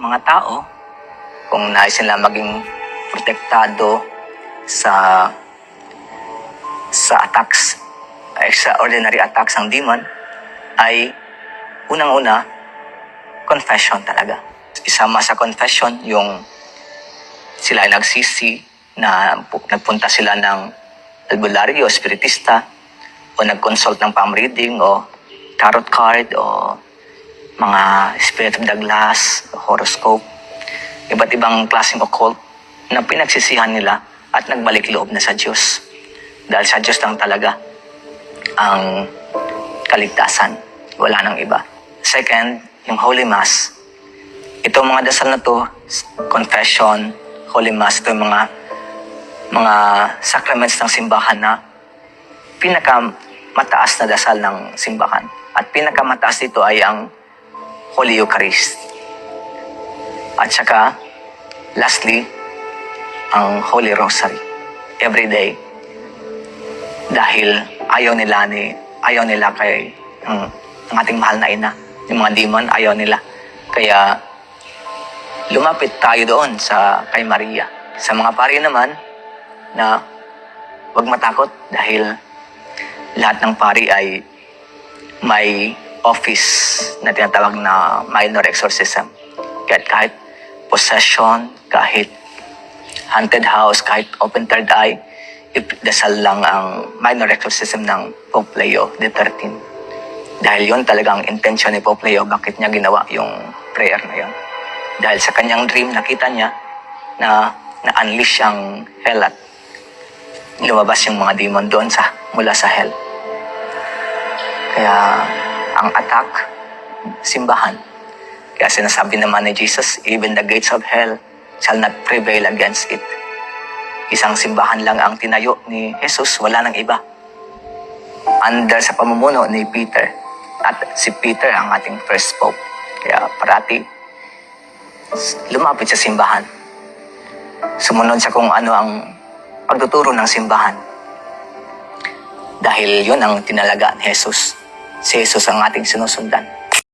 mga tao, kung nais nila maging protektado sa attacks, extraordinary attacks ng demon, ay unang-una, confession talaga. Isama sa confession yung sila ay nagsisi na nagpunta sila ng albularyo, spiritista, o nag-consult ng palm reading, o tarot card, o mga spirit of the glass, horoscope, iba't ibang klaseng occult na pinagsisihan nila at nagbalik loob na sa Diyos. Dahil sa Diyos lang talaga ang kaligtasan. Wala nang iba. Second, yung Holy Mass. Itong mga dasal na to, confession, Holy Mass, ito yung mga sacraments ng simbahan na pinakamataas na dasal ng simbahan. At pinakamataas dito ay ang Holy Eucharist. At saka, lastly, ang Holy Rosary. Every day. Dahil ayaw nila kay ang ating mahal na ina. Yung mga demon, ayaw nila. Kaya, lumapit tayo doon kay Maria. Sa mga pari naman, na huwag matakot dahil lahat ng pari ay may office na tinatawag na minor exorcism. Kahit possession, kahit haunted house, kahit open third eye, dasal lang ang minor exorcism ng Pope Leo XIII. Dahil yun talagang intention ni Pope Leo, bakit niya ginawa yung prayer na yun. Dahil sa kanyang dream, nakita niya na na-unleash ang hell at lumabas yung mga demon doon mula sa hell. Kaya ang attack, simbahan. Kaya sinasabi naman ni Jesus, even the gates of hell shall not prevail against it. Isang simbahan lang ang tinayo ni Jesus, wala nang iba. Under sa pamumuno ni Peter. At si Peter ang ating first pope. Kaya parati, lumapit sa simbahan. Sumunod sa kung ano ang pagtuturo ng simbahan. Dahil yun ang tinalaga ni Jesus. Si Jesus ang ating sinusundan.